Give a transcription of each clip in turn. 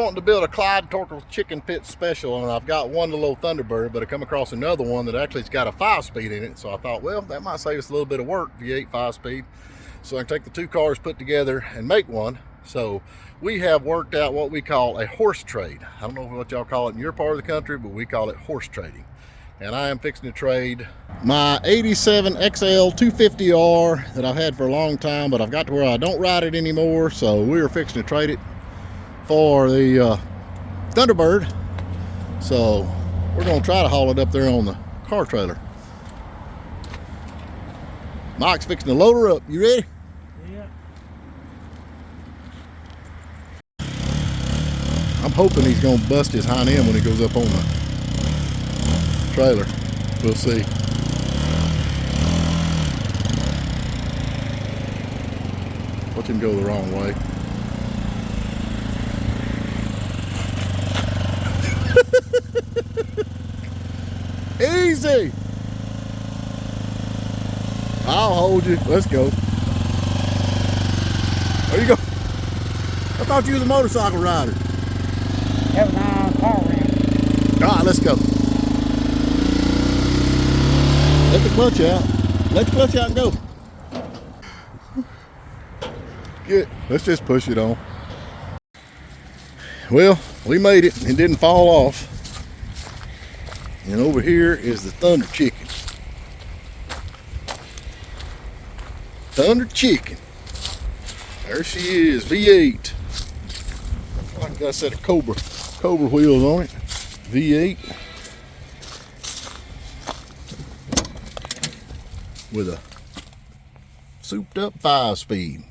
wanting to build a Clyde Torkel chicken pit special, and I've got one little Thunderbird, but I come across another one that actually has got a 5-speed in it. So I thought, well, that might save us a little bit of work, V8 5-speed. So I can take the two cars put together and make one. So we have worked out what we call a horse trade. I don't know what y'all call it in your part of the country, but we call it horse trading. And I am fixing to trade my 87 XL 250R that I've had for a long time, but I've got to where I don't ride it anymore. So we're fixing to trade it for the Thunderbird. So we're going to try to haul it up there on the car trailer. Mike's fixing to load her up. You ready? Yeah. I'm hoping he's going to bust his hind end when he goes up on the trailer. We'll see. Watch him go the wrong way. Easy. I'll hold you. Let's go. There you go. I thought you was a motorcycle rider. That was on car rim. All right, let's go. Let the clutch out. Let the clutch out and go. Good. Let's just push it on. Well, we made it. It didn't fall off. And over here is the Thunder Chicken. Thunder Chicken. There she is, V8. I got a set of Cobra wheels on it. V8 with a souped up 5-speed.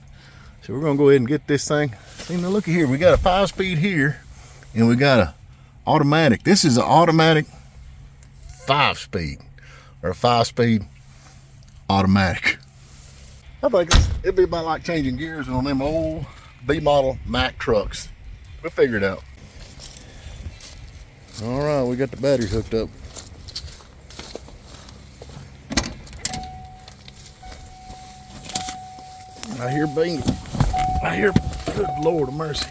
So we're gonna go ahead and get this thing. See, now look at here. We got a 5-speed here, and we got a automatic. This is an automatic 5-speed, or a 5-speed automatic. I think it'd be about like changing gears on them old B model Mack trucks. We'll figure it out. All right, we got the batteries hooked up. I hear bing. I hear, good Lord of mercy.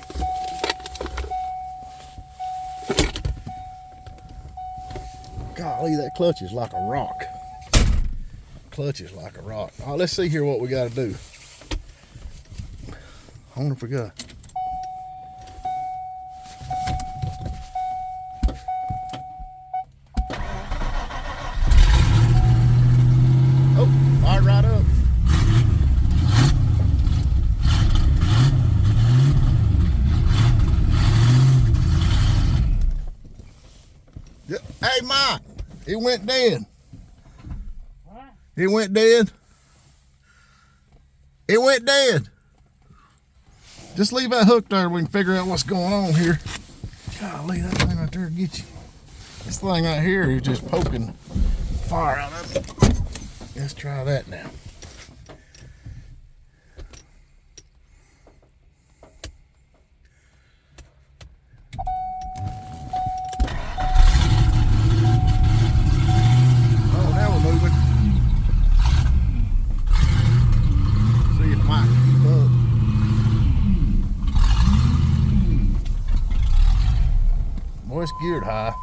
Golly, that clutch is like a rock. Clutch is like a rock. All right, let's see here what we got to do. I wonder if we got. Oh, fired right up. Hey, Mike, it went dead. What? It went dead. It went dead. Just leave that hook there. We can figure out what's going on here. Golly, that thing right there get you. This thing right here is just poking fire out of it. Let's try that now. It's geared high.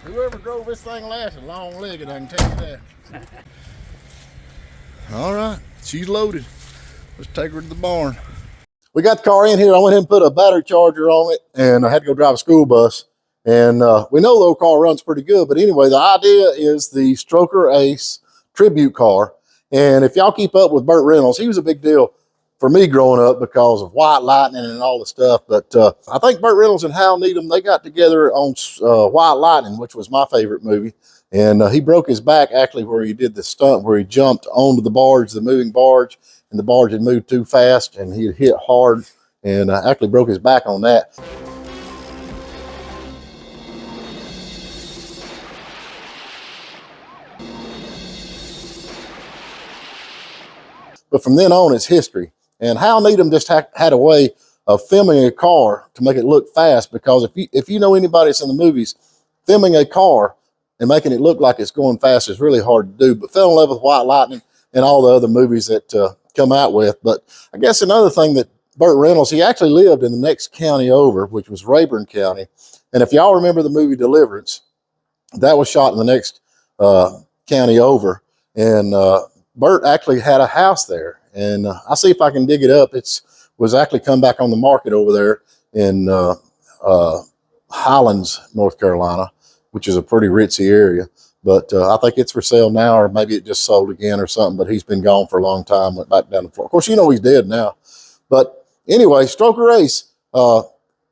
Whoever drove this thing last is long-legged, I can tell you that. All right, she's loaded. Let's take her to the barn. We got the car in here. I went ahead and put a battery charger on it, and I had to go drive a school bus. And we know the old car runs pretty good, but anyway, the idea is the Stroker Ace tribute car. And if y'all keep up with Burt Reynolds, he was a big deal for me growing up because of White Lightning and all the stuff. But I think Burt Reynolds and Hal Needham, they got together on White Lightning, which was my favorite movie. And he broke his back actually where he did the stunt where he jumped onto the barge, the moving barge, and the barge had moved too fast and he hit hard and actually broke his back on that. But from then on, it's history. And Hal Needham just had a way of filming a car to make it look fast, because if you know anybody that's in the movies, filming a car and making it look like it's going fast is really hard to do. But fell in love with White Lightning and all the other movies that come out with. But I guess another thing that Burt Reynolds, he actually lived in the next county over, which was Rayburn County. And if y'all remember the movie Deliverance, that was shot in the next county over. And Burt actually had a house there. And I'll see if I can dig it up. Was actually come back on the market over there in Highlands, North Carolina, which is a pretty ritzy area. But I think it's for sale now, or maybe it just sold again or something. But he's been gone for a long time, went back down to Florida. Of course, you know he's dead now. But anyway, Stroker Ace, a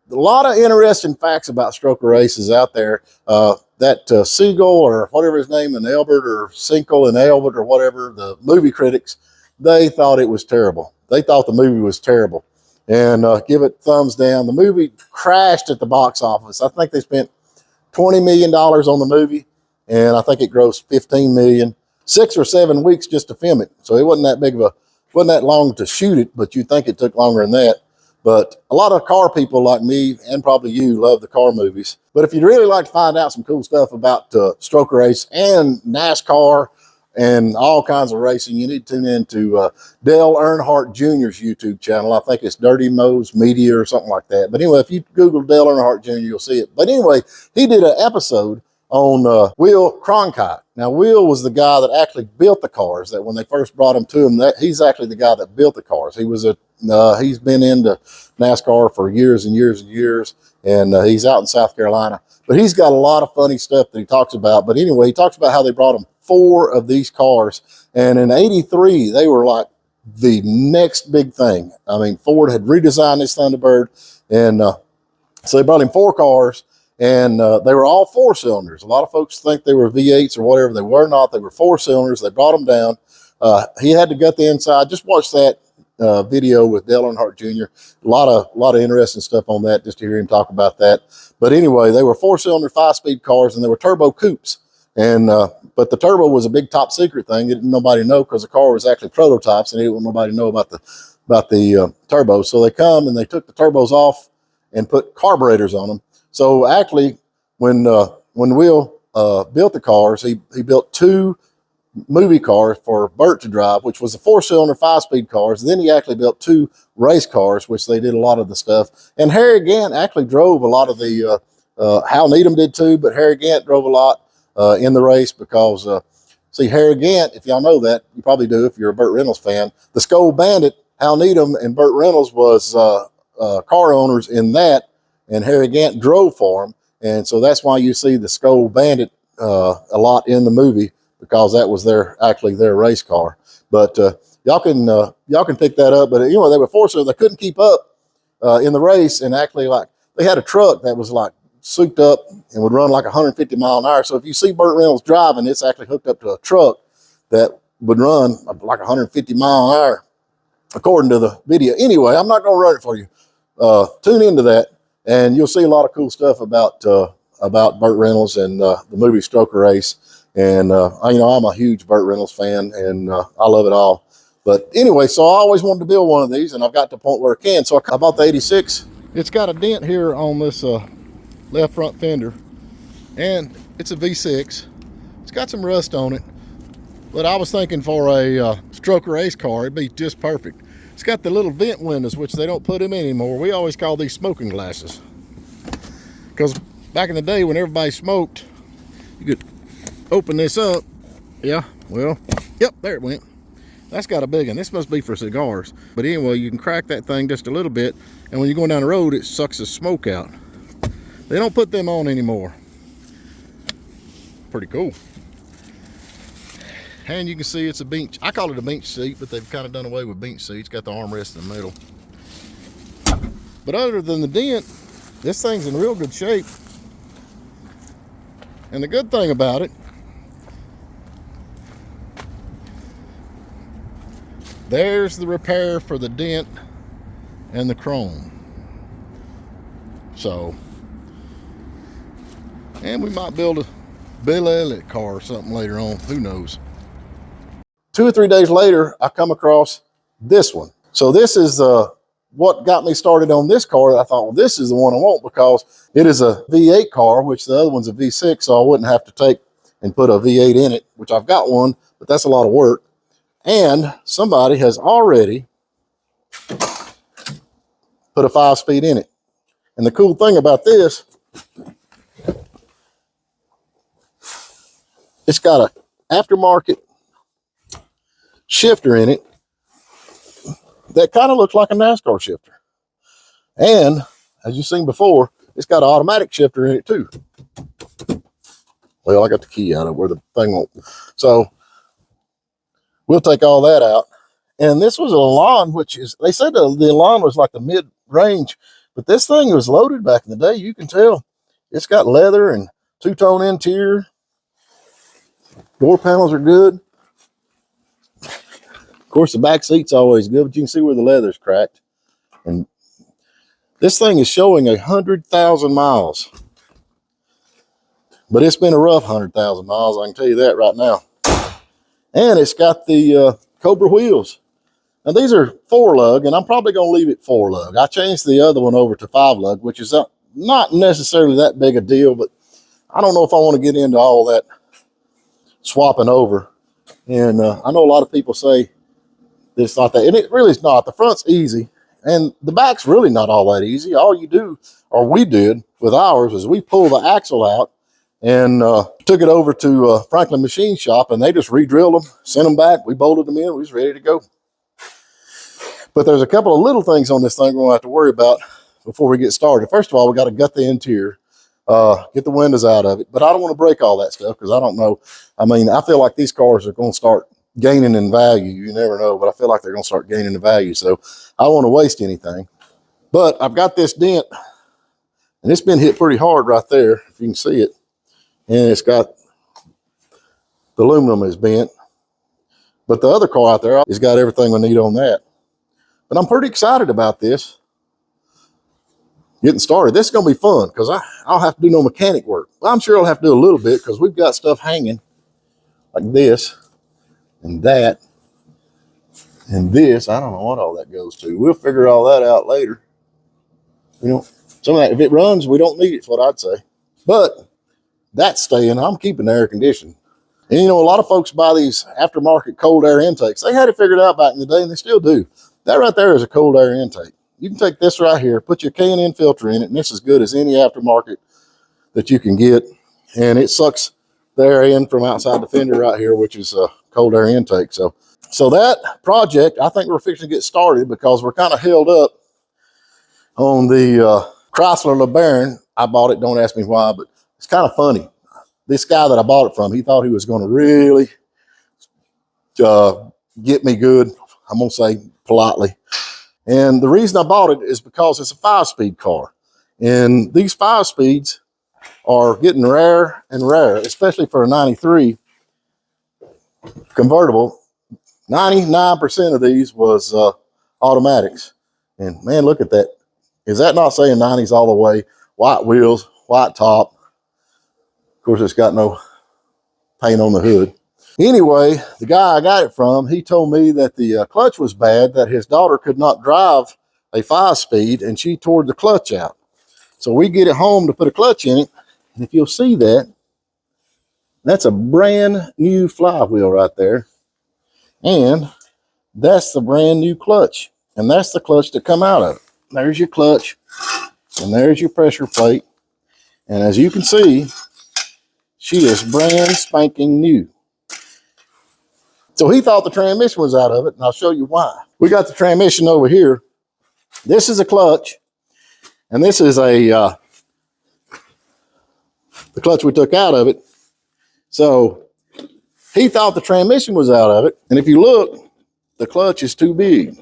lot of interesting facts about Stroker Ace is out there. That Siegel, or whatever his name, and Albert, or Sinkle and Albert, or whatever, the movie critics, they thought it was terrible. They thought the movie was terrible. And give it thumbs down. The movie crashed at the box office. I think they spent $20 million on the movie, and I think it grossed $15 million. 6 or 7 weeks just to film it. So it wasn't that long to shoot it, but you'd think it took longer than that. But a lot of car people like me, and probably you, love the car movies. But if you'd really like to find out some cool stuff about Stroker Ace and NASCAR and all kinds of racing, you need to tune in to Dale Earnhardt Jr.'s YouTube channel. I think it's Dirty Mo's Media or something like that. But anyway, if you Google Dale Earnhardt Jr., you'll see it. But anyway, he did an episode on Will Cronkite. Now, Will was the guy that actually built the cars, that when they first brought him to him, he's actually the guy that built the cars. He's been into NASCAR for years and years and years, and he's out in South Carolina. But he's got a lot of funny stuff that he talks about. But anyway, he talks about how they brought him 4 of these cars, and in '83, they were like the next big thing. I mean, Ford had redesigned this Thunderbird, and so they brought him 4 cars, and they were all 4 cylinders. A lot of folks think they were V8s or whatever. They were not. They were 4 cylinders. They brought them down. He had to gut the inside. Just watch that video with Dale Earnhardt Jr. A lot of interesting stuff on that, just to hear him talk about that. But anyway, they were 4-cylinder, 5-speed cars, and they were turbo coupes. And but the turbo was a big top secret thing. Didn't nobody know, because the car was actually prototypes, and they didn't want nobody to know about the turbos. So they come and they took the turbos off and put carburetors on them. So actually, when Will built the cars, he built 2 movie cars for Burt to drive, which was the 4-cylinder, 5-speed cars. And then he actually built 2 race cars, which they did a lot of the stuff. And Harry Gant actually drove a lot of the, Hal Needham did too, but Harry Gant drove a lot in the race because, see, Harry Gant, if y'all know that, you probably do if you're a Burt Reynolds fan, the Skull Bandit, Hal Needham and Burt Reynolds was car owners in that, and Harry Gant drove for him. And so that's why you see the Skull Bandit a lot in the movie, because that was actually their race car. But y'all can pick that up. But they were 4-cylinder. They couldn't keep up in the race, and actually, like, they had a truck that was like souped up and would run like 150 miles an hour. So if you see Burt Reynolds driving, it's actually hooked up to a truck that would run like 150 miles an hour, according to the video. Anyway, I'm not going to run it for you. Tune into that, and you'll see a lot of cool stuff about Burt Reynolds and the movie Stroker Ace. And I'm a huge Burt Reynolds fan, and I love it all. But anyway, so I always wanted to build one of these, and I've got to the point where I can. So I bought the 86. It's got a dent here on this left front fender, and it's a V6. It's got some rust on it, but I was thinking for a Stroker Ace car, it'd be just perfect. It's got the little vent windows, which they don't put them in anymore. We always call these smoking glasses, because back in the day when everybody smoked, you could open this up. Yeah, well, yep, there it went. That's got a big one. This must be for cigars. But anyway, you can crack that thing just a little bit, and when you're going down the road, it sucks the smoke out. They don't put them on anymore. Pretty cool. And you can see it's a bench. I call it a bench seat, but they've kind of done away with bench seats. Got the armrest in the middle. But other than the dent, this thing's in real good shape. And the good thing about it, there's the repair for the dent and the chrome. So, and we might build a Bill Elliott car or something later on. Who knows? 2 or 3 days later, I come across this one. So this is what got me started on this car. I thought, well, this is the one I want because it is a V8 car, which the other one's a V6, so I wouldn't have to take and put a V8 in it, which I've got one, but that's a lot of work. And somebody has already put a 5-speed in it. And the cool thing about this, it's got an aftermarket shifter in it that kind of looks like a NASCAR shifter. And as you've seen before, it's got an automatic shifter in it too. Well, I got the key out of where the thing won't. So we'll take all that out. And this was a Elan, which is, they said the Elan was like the mid-range, but this thing was loaded back in the day. You can tell it's got leather and two-tone interior. Door panels are good. Of course, the back seat's always good, but you can see where the leather's cracked. And this thing is showing 100,000 miles. But it's been a rough 100,000 miles, I can tell you that right now. And it's got the Cobra wheels. Now, these are 4-lug, and I'm probably going to leave it 4-lug. I changed the other one over to 5-lug, which is not necessarily that big a deal, but I don't know if I want to get into all that swapping over. And I know a lot of people say it's not that, and it really is not. The front's easy, and the back's really not all that easy. All you do, or we did with ours, is we pull the axle out and took it over to Franklin Machine Shop, and they just re-drilled them, sent them back. We bolted them in. We was ready to go. But there's a couple of little things on this thing we're going to have to worry about before we get started. First of all, we got to gut the interior, get the windows out of it. But I don't want to break all that stuff because I don't know. I mean, I feel like these cars are going to start gaining in value. You never know, but I feel like they're going to start gaining in value. So I don't want to waste anything. But I've got this dent, and it's been hit pretty hard right there, if you can see it. And it's got, the aluminum is bent. But the other car out there has got everything we need on that. But I'm pretty excited about this. Getting started. This is going to be fun because I'll have to do no mechanic work. Well, I'm sure I'll have to do a little bit because we've got stuff hanging like this and that and this. I don't know what all that goes to. We'll figure all that out later. You know, some of that, if it runs, we don't need it, is what I'd say. But that's staying. I'm keeping the air conditioning. And you know, a lot of folks buy these aftermarket cold air intakes. They had it figured out back in the day, and they still do. That right there is a cold air intake. You can take this right here, put your K&N filter in it, and this is as good as any aftermarket that you can get. And it sucks the air in from outside the fender right here, which is a cold air intake. So that project, I think we're fixing to get started because we're kind of held up on the Chrysler LeBaron. I bought it, don't ask me why, but it's kind of funny. This guy that I bought it from, he thought he was going to really get me good. I'm going to say politely. And the reason I bought it is because it's a 5-speed car. And these 5-speeds are getting rare and rare, especially for a 93 convertible. 99% of these was automatics. And man, look at that. Is that not saying 90s all the way? White wheels, white top. Of course, it's got no paint on the hood. Anyway, the guy I got it from, he told me that the clutch was bad, that his daughter could not drive a 5-speed, and she tore the clutch out. So we get it home to put a clutch in it, and if you'll see that, that's a brand new flywheel right there. And that's the brand new clutch. And that's the clutch to come out of it. There's your clutch, and there's your pressure plate. And as you can see, she is brand spanking new. So he thought the transmission was out of it, and I'll show you why. We got the transmission over here. This is a clutch, and this is the clutch we took out of it. So He thought the transmission was out of it. And if you look, the clutch is too big.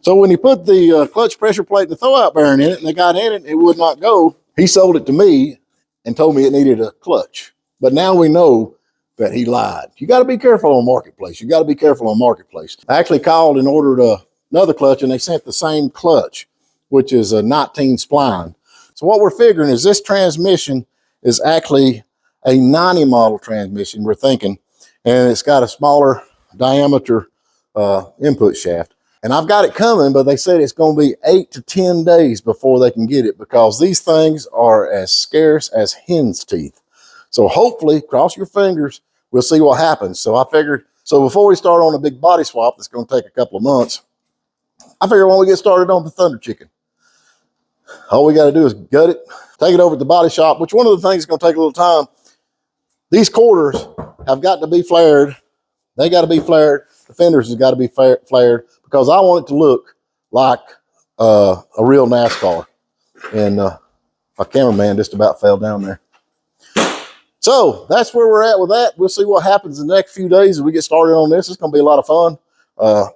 So when he put the clutch pressure plate and the throwout bearing in it, and they got in it, it would not go. He sold it to me and told me it needed a clutch. But now we know that he lied. You got to be careful on Marketplace. You got to be careful on Marketplace. I actually called and ordered another clutch, and they sent the same clutch, which is a 19 spline. So what we're figuring is this transmission is actually a 90 model transmission, we're thinking, and it's got a smaller diameter input shaft. And I've got it coming, but they said it's going to be 8 to 10 days before they can get it because these things are as scarce as hen's teeth. So hopefully, cross your fingers, we'll see what happens. So I figured, so before we start on a big body swap that's going to take a couple of months, I figured when we get started on the Thunder Chicken, all we got to do is gut it, take it over to the body shop, which one of the things is going to take a little time. These quarters have got to be flared. They got to be flared. The fenders have got to be flared because I want it to look like a real NASCAR. And my cameraman just about fell down there. So that's where we're at with that. We'll see what happens in the next few days as we get started on this. It's going to be a lot of fun.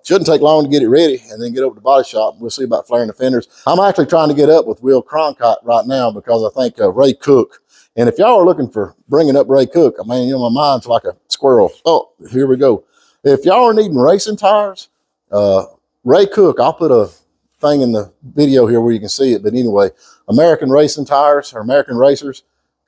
Shouldn't take long to get it ready and then get over to the body shop. We'll see about flaring the fenders. I'm actually trying to get up with Will Cronkite right now because I think Ray Cook. And if y'all are looking for bringing up Ray Cook, I mean, you know, my mind's like a squirrel. Oh, here we go. If y'all are needing racing tires, Ray Cook, I'll put a thing in the video here where you can see it. But anyway, American Racing Tires or American Racers,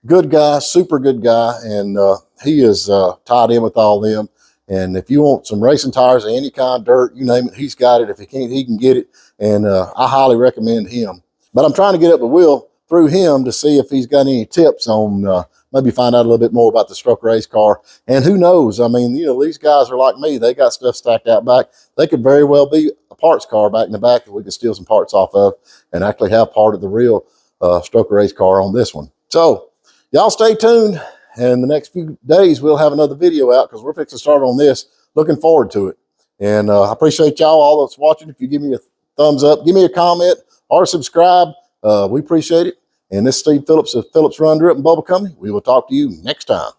good guy, super good guy. And he is tied in with all them. And if you want some racing tires of any kind, dirt, you name it, he's got it. If he can't, he can get it. And I highly recommend him. But I'm trying to get up with Will through him to see if he's got any tips on maybe find out a little bit more about the Stroker Ace car. And who knows? I mean, you know, these guys are like me. They got stuff stacked out back. They could very well be a parts car back in the back that we could steal some parts off of and actually have part of the real Stroker Ace car on this one. So y'all stay tuned. And the next few days, we'll have another video out because we're fixing to start on this. Looking forward to it. And I appreciate y'all, all that's watching. If you give me a thumbs up, give me a comment or subscribe. We appreciate it. And this is Steve Phillips of Phillips Run Drip and Bubble Company. We will talk to you next time.